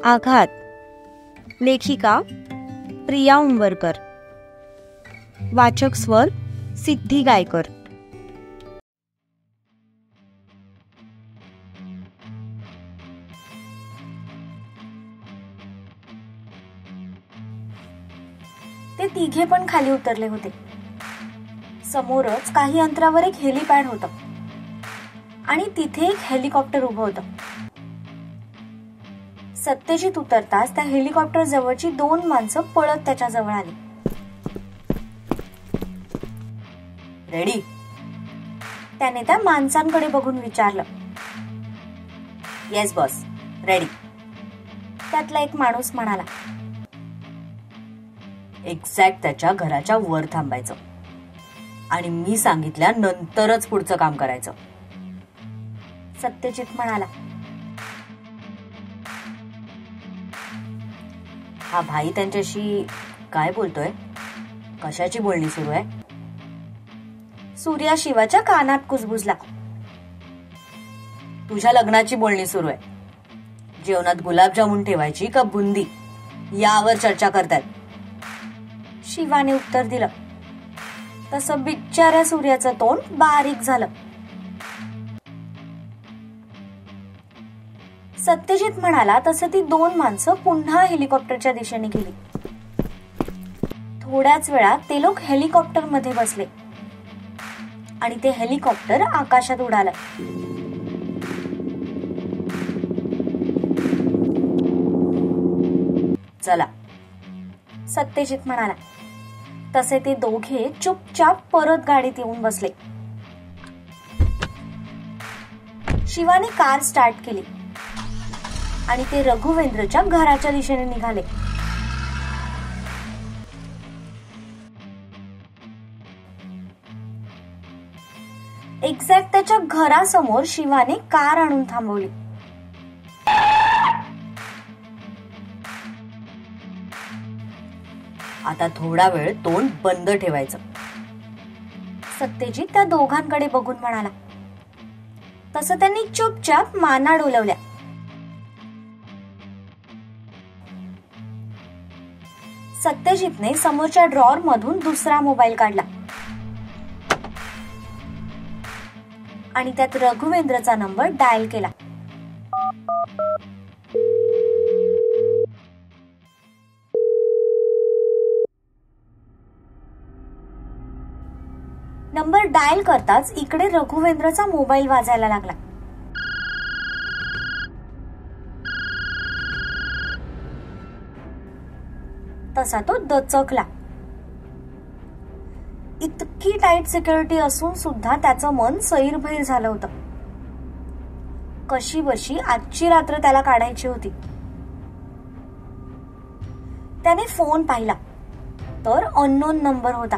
आघात. लेखिका प्रिया उंबरकर. वाचक स्वर सिद्धी गायकर. ते तिघे पण खाली उतरले होते. समोरच काही अंतरावर एक हेलिपॅड होतं आणि तिथे एक हेलिकॉप्टर उभं होतं. सत्यजित उतरताच त्या हेलिकॉप्टर जवळची 2 माणसं पळत त्याच्या जवळ आली. रेडी? त्याने त्या माणसांकडे बघून विचारलं. Yes boss, ready. त्यातला एक माणूस म्हणाला. एक्झॅक्ट त्याच्या घराच्या वर थांबायचं आणि मी सांगितल्यानंतरच पुढचं काम करायचं. सत्यजित म्हणाला. हा भाई त्यांच्याशी काय बोलतोय? कशाची बोलणी सुरू आहे? सूर्या शिवाच्या कानात कुजबुजला. तुझ्या लग्नाची बोलणी सुरू आहे. जेवणात गुलाबजामुन ठेवायची का बुंदी यावर चर्चा करतायत. शिवाने उत्तर दिलं. तसं बिचाऱ्या सूर्याचं तोंड बारीक झालं. सत्यजित म्हणाला तसं ती 2 माणसं पुन्हा हेलिकॉप्टरच्या दिशेने गेली. थोड्याच वेळात ते लोक हेलिकॉप्टर मध्ये बसले आणि ते हेलिकॉप्टर आकाशात उडालं. चला, सत्यजित म्हणाला. तसे ते दोघे चुपचाप परत गाडीत येऊन बसले. शिवाने कार स्टार्ट केली आणि ते रघुवेंद्रच्या घराच्या दिशेने निघाले. एक्झॅक्ट त्याच्या घरासमोर शिवाने कार आणून थांबवली. आता थोडा वेळ तोंड बंद ठेवायचं. सत्यजित त्या दोघांकडे बघून म्हणाला. तसं त्यांनी चुपचाप माना डोलवल्या. सत्यजितने समोरच्या ड्रॉअर मधून दुसरा मोबाईल काढला आणि त्यात रघुवेंद्रचा नंबर डायल केला. नंबर डायल करताच इकडे रघुवेंद्रचा मोबाईल वाजायला लागला. तसा तो दचकला. इतकी टाईट सिक्युरिटी असून सुद्धा त्याचं मन सैरभैर झालं होतं. कशी बशी आजची रात्र त्याला काढायची होती. त्याने फोन पाहिला तर अननोन नंबर होता.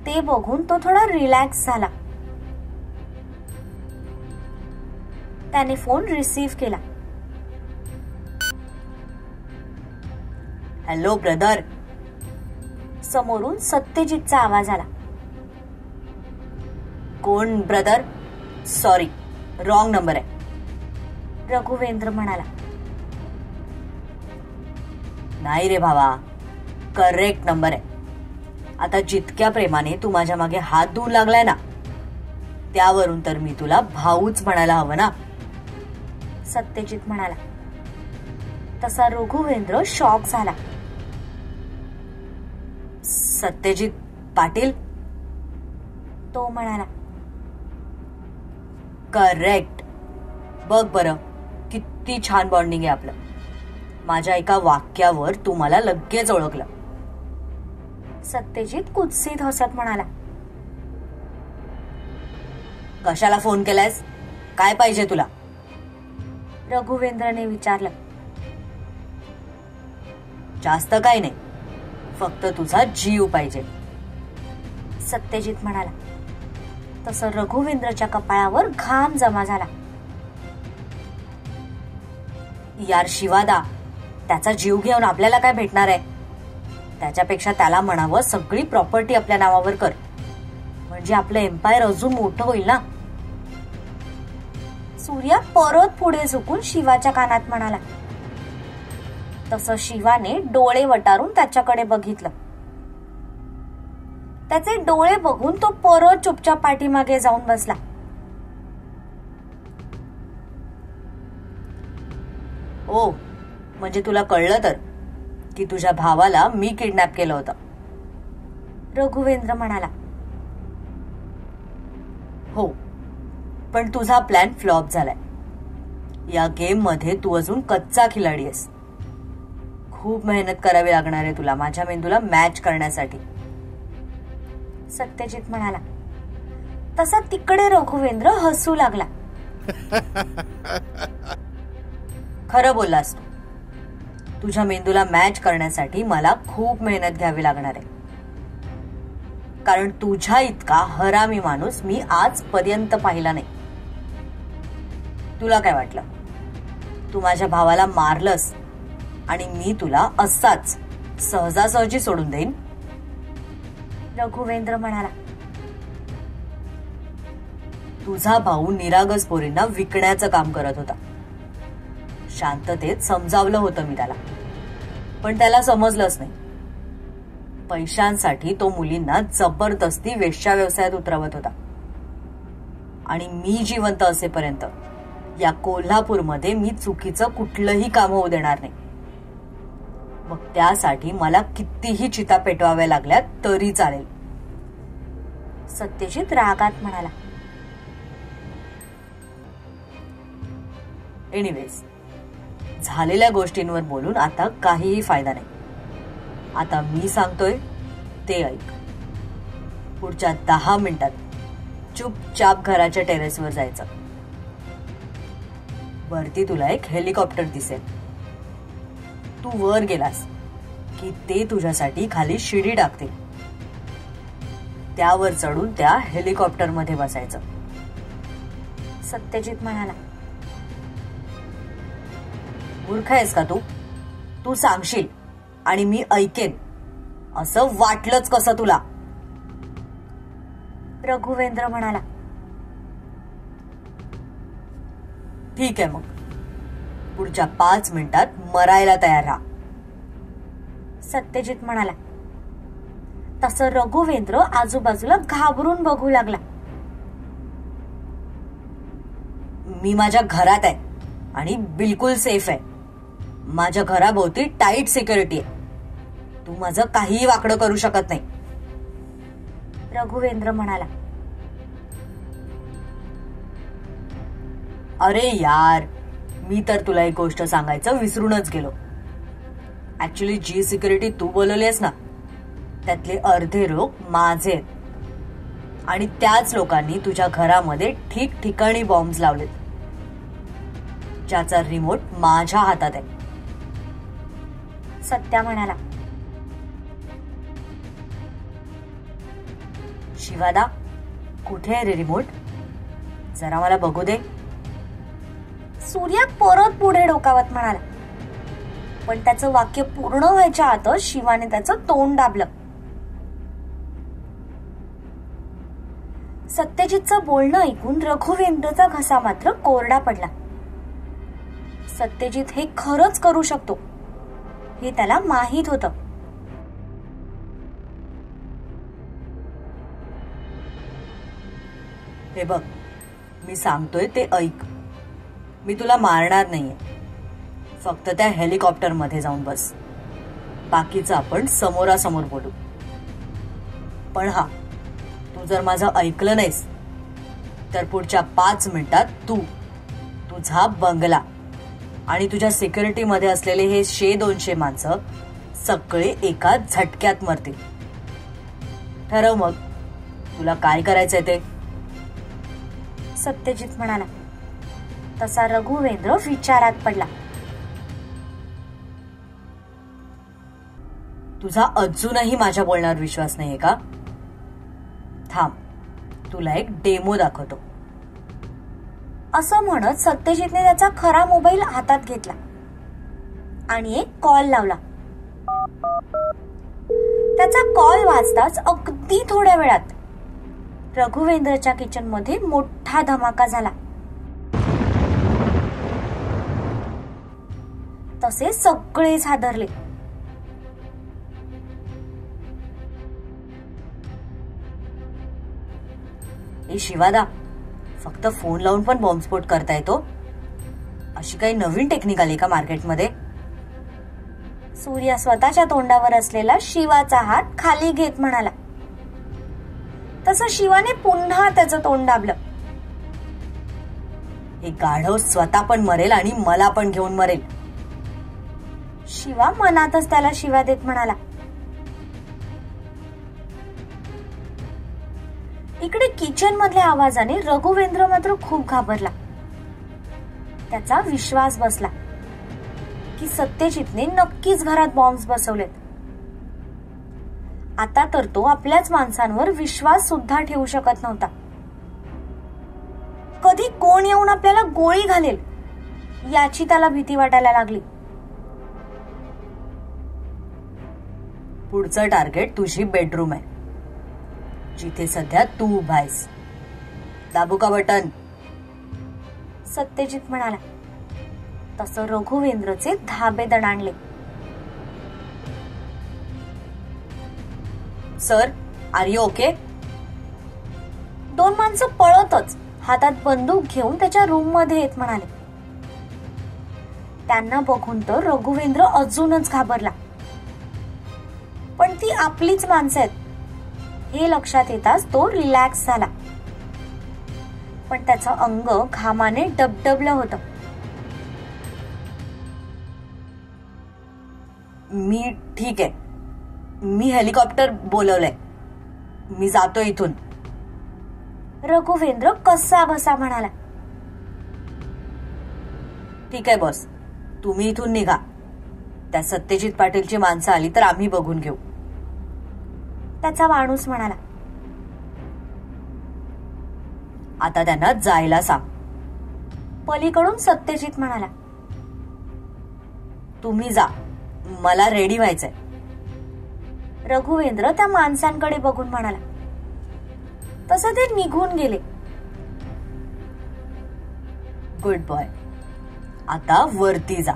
ते बघून तो थोडा रिलॅक्स झाला. त्याने फोन रिसीव्ह केला. Hello brother. समोरून सत्यजितचा आवाज आला. कोण ब्रदर? सॉरी, रॉंग नंबर आहे. रघुवेंद्र म्हणाला. नाही रे भावा, करेक्ट नंबर आहे. आता जितक्या प्रेमाने तू माझ्या मागे हात धुवू लागलाय ना, त्यावरून तर मी तुला भाऊच म्हणायला हवं ना. सत्यजित म्हणाला. तसा रघुवेंद्र शॉक झाला. सत्यजित पाटील? तो म्हणाला. करेक्ट. बघ बरं, किती छान बॉन्डिंग आहे आपलं. माझ्या एका वाक्यावर तू मला लगेच ओळखलं. सत्यजित कुत्सित हसत म्हणाला. कशाला फोन केलायस? काय पाहिजे तुला? रघुवेंद्रने विचारलं. जास्त काही नाही, फक्त तुझा जीव पाहिजे. सत्यजित म्हणाला. तसं रघुवेंद्रच्या कपाळावर घाम जमा झाला. यार शिवादा, त्याचा जीव घेऊन आपल्याला काय भेटणार आहे? त्याच्यापेक्षा त्याला म्हणावं सगळी प्रॉपर्टी आपल्या नावावर कर, म्हणजे आपलं एम्पायर अजून मोठं होईल ना. सूर्या परत पुढे झुकून शिवाच्या कानात म्हणाला. तसं शिवाने डोळे वटारून त्याच्याकडे बघितलं. त्याचे डोळे बघून तो परत चुपचाप पाठीमागे जाऊन बसला. ओ, म्हणजे तुला कळलं तर की तुझ्या भावाला मी किडनॅप केलं होतं, रघुवेंद्र म्हणाला. हो, पण तुझा प्लॅन फ्लॉप झालाय. या गेम मध्ये तू अजून कच्चा खिलाडी आहेस. खूप मेहनत करावी लागणार आहे तुला माझ्या मेंदूला मॅच करण्यासाठी, सत्यजित म्हणाला. तसा तिकडे रघुवेंद्र हसू लागला. खरं बोललास तू. तुझ्या मेंदूला मॅच करण्यासाठी मला खूप मेहनत घ्यावी लागणार आहे, कारण तुझ्या इतका हरामी माणूस मी आजपर्यंत पाहिला नाही. तुला काय वाटलं, तू माझ्या भावाला मारलंस आणि मी तुला असाच सहजासहजी सोडून देईन? रघुवेंद्र म्हणाला. तुझा भाऊ निरागस पोरींना विकण्याचं काम करत होता. शांततेत समजावलं होतं मी त्याला, पण त्याला समजलंच नाही. पैशांसाठी तो मुलींना जबरदस्ती वेश्या व्यवसायात उतरवत होता. आणि मी जिवंत असेपर्यंत या कोल्हापूरमध्ये मी चुकीचं कुठलंही काम होऊ देणार नाही. मग त्यासाठी मला कितीही चिता पेटवाव्या लागल्या तरी चालेल, सत्यजित रागात म्हणाला. एनिवेज, झालेल्या गोष्टींवर बोलून आता काहीही फायदा नाही. आता मी सांगतोय ते ऐक. पुढच्या 10 मिनिटात चुपचाप घराच्या टेरेसवर जायचं. वरती तुला एक हेलिकॉप्टर दिसेल. तू वर गेलास की ते तुझ्यासाठी खाली शिडी टाकतील. त्यावर चढून त्या हेलिकॉप्टर मध्ये बसायचं, सत्यजित म्हणाला. मूर्ख आहेस का तू? तू सांगशील आणि मी ऐकेन असं वाटलंच कसं तुला? रघुवेंद्र म्हणाला. ठीक आहे, मग पुढच्या 5 मिनिटात मरायला तयार राहा, सत्यजित म्हणाला. तसं रघुवेंद्र आजूबाजूला घाबरून बघू लागला. मी माझ्या घरात आहे आणि बिलकुल सेफ आहे. माझ्या घराभोवती टाईट सिक्युरिटी आहे. तू माझं काहीही वाकडं करू शकत नाही, रघुवेंद्र म्हणाला. अरे यार, मी तर तुला एक गोष्ट सांगायचं विसरूनच गेलो. ऍक्च्युली जी सिक्युरिटी तू बोलवलीस ना, त्यातले अर्धे लोक माझे आहेत. आणि त्याच लोकांनी तुझ्या घरामध्ये ठिकठिकाणी बॉम्ब्स लावलेत, ज्याचा रिमोट माझ्या हातात आहे, सत्या म्हणाला. शिवादा, कुठे आहे रे रिमोट? जरा मला बघू दे. सूर्या परत पुढे डोकावत म्हणाला. पण त्याचं वाक्य पूर्ण व्हायच्या आतच शिवाने त्याचं तोंड दाबलं. सत्यजितचं बोलणं ऐकून रघुवेंद्रचा घसा मात्र कोरडा पडला. सत्यजित हे खरंच करू शकतो हे त्याला माहीत होतं. हे बघ, मी सांगतोय ते ऐक. मी तुला मारणार नाहीये. फक्त त्या हेलिकॉप्टर मध्ये जाऊन बस. बाकीचं आपण समोरासमोर बोलू. पण हा, तू जर माझं ऐकलं नाहीस तर पुढच्या 5 मिनिटात तू, तुझा बंगला आणि तुझ्या सिक्युरिटी मध्ये असलेले हे 100-200 माणसं सगळे एका झटक्यात मरतील. ठरव मग, तुला काय करायचंय ते, सत्यजित म्हणाला. तसा रघुवेंद्र विचारात पडला. तुझा अजूनही माझ्या बोलण्यावर विश्वास नाहीये का? थांब, तुला एक डेमो दाखवतो. असं म्हणत सत्यजितने त्याचा खरा मोबाईल हातात घेतला आणि एक कॉल लावला. त्याचा कॉल वाजताच अगदी थोड्या वेळात रघुवेंद्रच्या किचन मध्ये मोठा धमाका झाला. तसे सगळेच हादरले. ए शिवादा, फक्त फोन लावून पण बॉम्बस्फोट करता येतो? अशी काही नवीन टेक्निक आली का मार्केटमध्ये? सूर्या स्वतःच्या तोंडावर असलेला शिवाचा हात खाली घेत म्हणाला. तसं शिवाने पुन्हा त्याचं तोंड दाबलं. हे गाढव स्वतः पण मरेल आणि मला पण घेऊन मरेल. शिवा मनातच त्याला शिव्या देत म्हणाला. इकडे किचन मधल्या आवाजाने रघुवेंद्र मात्र खूप घाबरला. त्याचा विश्वास बसला की सत्यजितने नक्कीच घरात बॉम्ब्स बसवलेत. आता तर तो आपल्याच माणसांवर विश्वास सुद्धा ठेवू शकत नव्हता. कधी कोण येऊन आपल्याला गोळी घालेल याची त्याला भीती वाटायला लागली. पुढचं टार्गेट तुझी बेडरूम आहे, जिथे सध्या तू उभा आहेस. दाबू का बटन? सत्यजित म्हणाला. तसं रघुवेंद्रचे धाबे दणाणले. Sir, are you okay? दोन माणसं पळतच हातात बंदूक घेऊन त्याच्या रूम मध्ये येत म्हणाले. त्यांना बघून तर रघुवेंद्र अजूनच घाबरला. पण ती आपलीच माणसं आहेत हे लक्षात येताच तो रिलॅक्स झाला. पण त्याचं अंग घामाने डबडबलं होतं. मी ठीक आहे, मी हेलिकॉप्टर बोलवलंय, मी जातो इथून. रघुवेंद्र कसा बसा म्हणाला. ठीक आहे बॉस, तुम्ही इथून निघा. त्या सत्यजित पाटीलची माणसं आली तर आम्ही बघून घेऊ. त्याचा माणूस म्हणाला. आता त्यांना जायला सांग. पलीकडून सत्यजित म्हणाला. तुम्ही जा, मला रेडी व्हायचंय. रघुवेंद्र त्या माणसांकडे बघून म्हणाला. तसं ते निघून गेले. गुड बॉय, आता वरती जा,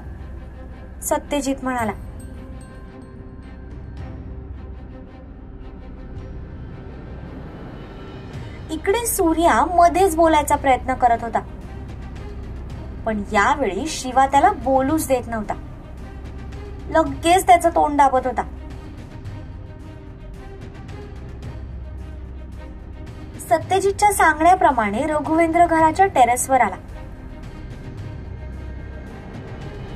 सत्यजित म्हणाला. इकडे सूर्या मध्येच बोलायचा प्रयत्न करत होता. पण यावेळी शिवा त्याला बोलूच देत नव्हता. लगेच त्याचं तोंड दाबत होता. सत्यजितच्या सांगण्याप्रमाणे रघुवेंद्र घराच्या टेरेसवर आला.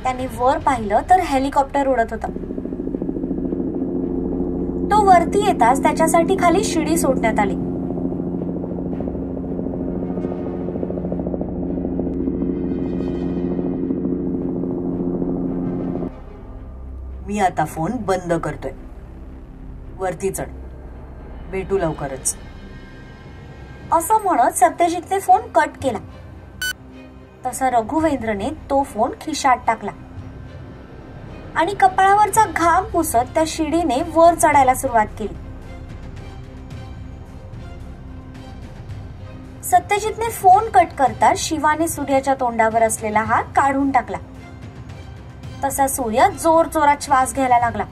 त्यांनी वर पाहिलं तर हेलिकॉप्टर उडत होता. तो वरती येताच त्याच्यासाठी खाली शिडी सोडण्यात आली. मी आता फोन बंद करतोय, वरती चढ, भेटू लवकरच. असं म्हणत सत्यजितने फोन कट केला. तसा रघुवेंद्रने तो फोन खिशात टाकला आणि कपाळावरचा घाम पुसत त्या शिडीने वर चढायला सुरुवात केली. सत्यजितने फोन कट करता शिवाने सूर्याच्या तोंडावर असलेला हात काढून टाकला. तसा सूर्य जोर जोरात श्वास घ्यायला लागला.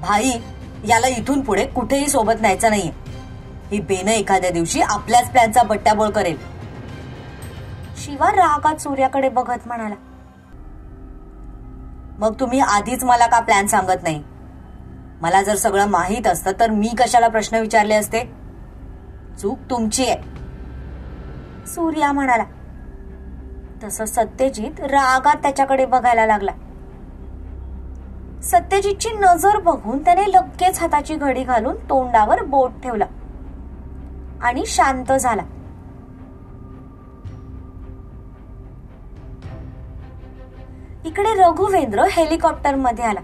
भाई, याला इथून पुढे कुठेही सोबत न्यायचं नाहीये. ही बेन एखाद्या दिवशी आपल्याच प्लॅनचा बट्ट्याबोळ करेल. शिवा रागात सूर्याकडे बघत म्हणाला. मग तुम्ही आधीच मला का प्लॅन सांगत नाही? मला जर सगळं माहीत असतं तर मी कशाला प्रश्न विचारले असते? चूक तुमची आहे, सूर्या म्हणाला. तसं सत्यजित रागात त्याच्याकडे बघायला लागला. सत्यजितची नजर बघून त्याने लगेच हाताची घडी घालून तोंडावर बोट ठेवला आणि शांत झाला. इकडे रघुवेंद्र हेलिकॉप्टर मध्ये आला.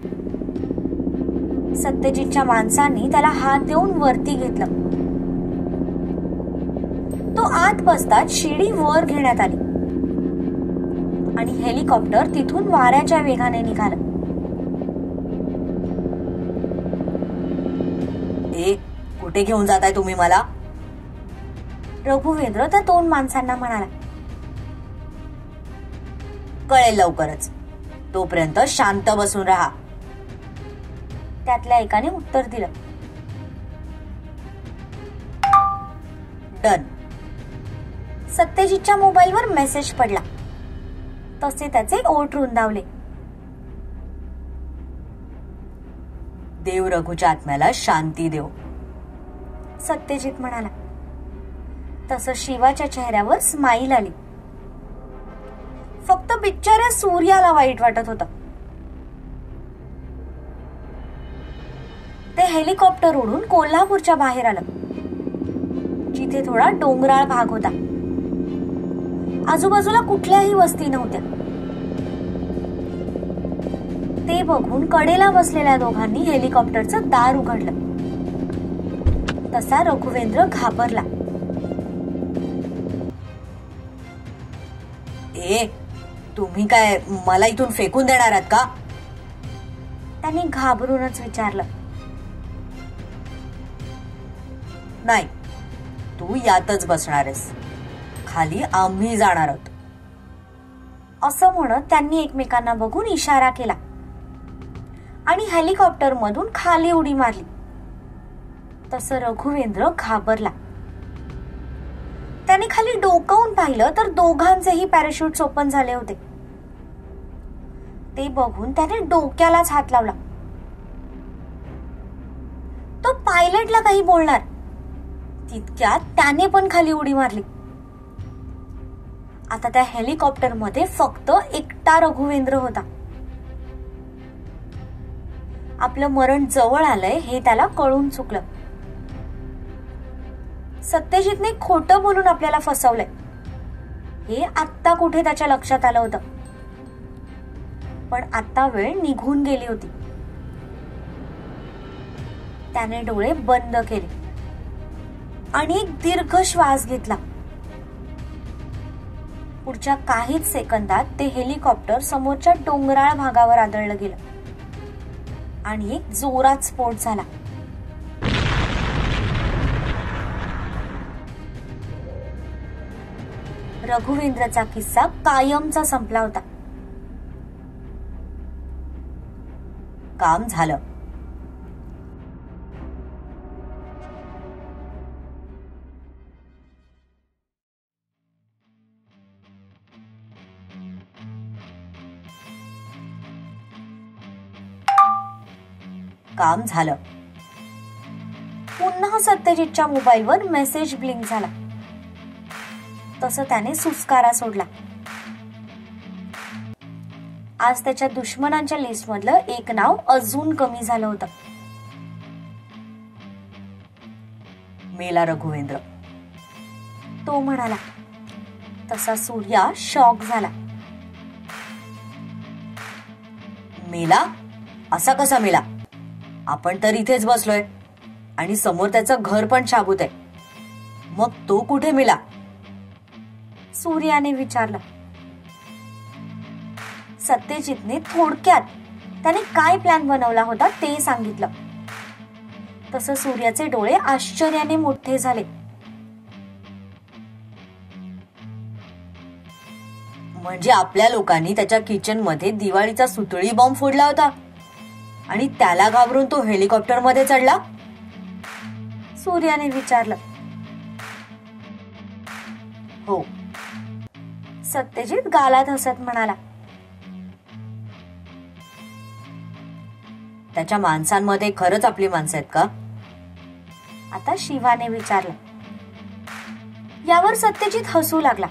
सत्यजितच्या माणसांनी त्याला हात देऊन वरती घेतलं. तो आत बसताच शिडी वर घेण्यात आली आणि हेलिकॉप्टर तिथून वाऱ्याच्या वेगाने निघालं. कुठे घेऊन जाताय तुम्ही मला? रघुवेंद्र त्या दोन माणसांना म्हणाला. कळेल लवकरच. तोपर्यंत शांत बसून राहा. त्यातल्या एकाने उत्तर दिलं. डन. सत्यजितच्या मोबाईलवर मेसेज पडला. तसे त्याचे ओठ रुंदावले. देव रघुच्या आत्म्याला शांती देव, सत्यजित म्हणाला. तसं शिवाच्या चेहऱ्यावर स्माईल आली. फक्त बिचाऱ्या सूर्याला वाईट वाटत होतं. ते हेलिकॉप्टर उडून कोल्हापूरच्या बाहेर आलं, जिथे थोडा डोंगराळ भाग होता. आजूबाजूला कुठल्याही वस्ती नव्हत्या. ते बघून कडेला बसलेल्या दोघांनी हेलिकॉप्टरचं दार उघडलं. तसा रघुवेंद्र घाबरला. ए, तुम्ही काय मला इथून फेकून देणार आहात का? त्यांनी घाबरूनच विचारलं. नाही, तू यातच बसणार आहेस. खाली आम्ही जाणार आहोत. असं म्हणत त्यांनी एकमेकांना बघून इशारा केला आणि हेलिकॉप्टर मधून खाली उडी मारली. तसं रघुवेंद्र घाबरला. त्याने खाली डोकावून पाहिलं तर दोघांचेही पॅराशूट ओपन झाले होते. ते बघून त्याने डोक्यालाच हात लावला. तो पायलटला काही बोलणार तितक्यात त्याने पण खाली उडी मारली. आता त्या हेलिकॉप्टर मध्ये फक्त एकटा रघुवेंद्र होता. आपलं मरण जवळ आलंय हे त्याला कळून चुकलं. सत्यजितने खोटं बोलून आपल्याला फसवलंय हे आत्ता कुठे त्याच्या लक्षात आलं होतं. पण आता वेळ निघून गेली होती. त्याने डोळे बंद केले आणि एक दीर्घ श्वास घेतला. पुढच्या काहीच सेकंदात ते हेलिकॉप्टर समोरच्या डोंगराळ भागावर आदळलं गेलं आणि एक जोरात स्फोट झाला. रघुवेंद्रचा किस्सा कायमचा संपला होता. काम झालं. काम झालं. पुन्हा सत्यजितच्या मोबाईलवर मेसेज ब्लिंक झाला. तसं त्याने सुस्कारा सोडला. आज त्याच्या दुश्मनांच्या लिस्ट मधलं एक नाव अजून कमी झालं होतं. मेला रघुवेंद्र, तो म्हणाला. तसा सूर्या शॉक झाला. मेला? असा कसा मेला? आपण तर इथेच बसलोय आणि समोर त्याचं घर पण शाबूत आहे. मग तो कुठे मेला? सूर्याने विचारलं. सत्यजितने थोडक्यात त्याने काय प्लॅन बनवला होता ते सांगितलं. तसं सूर्याचे डोळे आश्चर्याने मोठे झाले. म्हणजे आपल्या लोकांनी त्याच्या किचन मध्ये दिवाळीचा सुतळी बॉम्ब फोडला होता आणि त्याला घाबरून तो हेलिकॉप्टर मध्ये चढला? सूर्याने विचारलं. हो, सत्यजित गालात हसत म्हणाला. त्याच्या माणसांमध्ये खरंच आपली माणसं आहेत का? आता शिवाने विचारलं. यावर सत्यजित हसू लागला.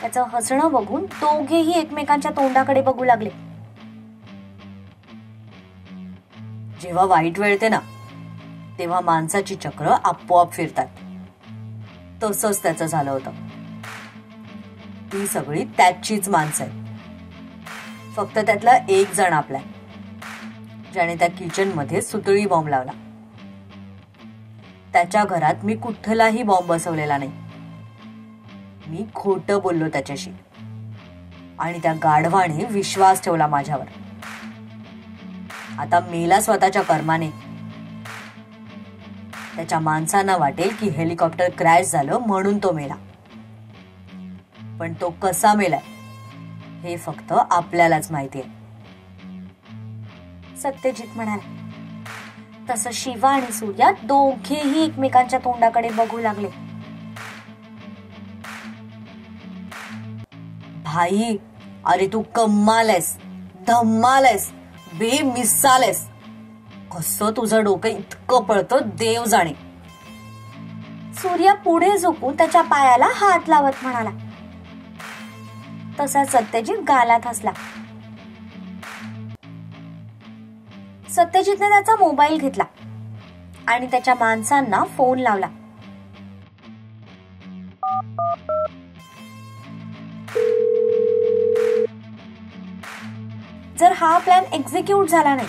त्याचं हसणं बघून दोघेही एकमेकांच्या तोंडाकडे बघू लागले. जेव्हा वाईट वेळ येते ना, तेव्हा माणसाची चक्र आपोआप फिरतात. तसंच त्याचं झालं होतं. ती सगळी त्याचीच माणसं आहेत. फक्त त्यातला एक जण आपला, ज्याने त्या किचन मध्ये सुतळी बॉम्ब लावला. त्याच्या घरात मी कुठलाही बॉम्ब बसवलेला नाही. मी खोटं बोललो त्याच्याशी आणि त्या गाढवाने विश्वास ठेवला माझ्यावर. आता मेला स्वतःच्या कर्माने. त्याच्या माणसांना वाटेल की हेलिकॉप्टर क्रॅश झालं म्हणून तो मेला. पण तो कसा मेलाय हे फक्त आपल्यालाच माहितीये. सत्यजित म्हणाला. तसं शिवा आणि सूर्या दोघेही एकमेकांच्या तोंडाकडे बघू लागले. भाई, अरे तू कम्माल आहेस, धम्माल आहेस, बेमिसाल आहेस. कसं तुझं डोकं इतकं पळतं देव जाणे. सूर्या पुढे झोपून त्याच्या पायाला हात लावत म्हणाला. तसा सत्यजित गालात हसला. सत्यजितने त्याचा मोबाईल घेतला आणि त्याच्या माणसांना फोन लावला. जर हा प्लॅन एक्झिक्यूट झाला नाही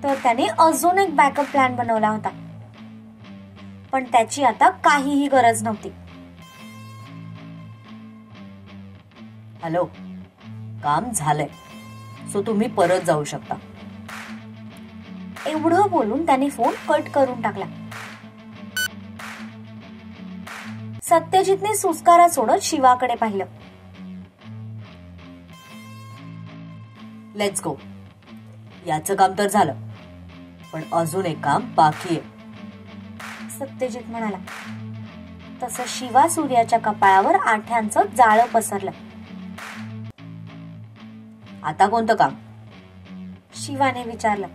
तर त्याने अजून एक बॅकअप प्लॅन बनवला होता, पण त्याची आता काहीही गरज नव्हती. हॅलो, काम झालंय, सो तुम्ही परत जाऊ शकता. एवढं बोलून त्याने फोन कट करून टाकला. सत्यजितने सुस्कारा सोडत शिवाकडे पाहिलं. Let's go. याचं काम तर झालं, पण अजून एक काम बाकी आहे. सत्यजित म्हणाला. तसं शिवा सूर्याच्या कपाळावर आठ्यांचं जाळं पसरलं. आता कोणतं काम? शिवाने विचारलं.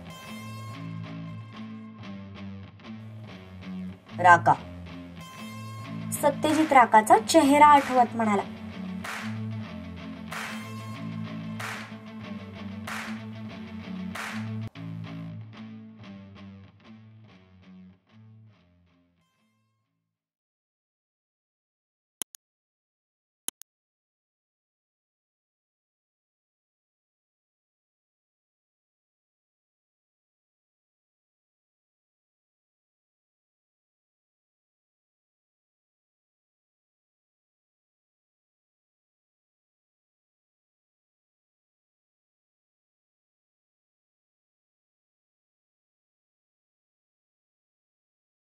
राका. सत्यजित राकाचा चेहरा आठवत म्हणाला.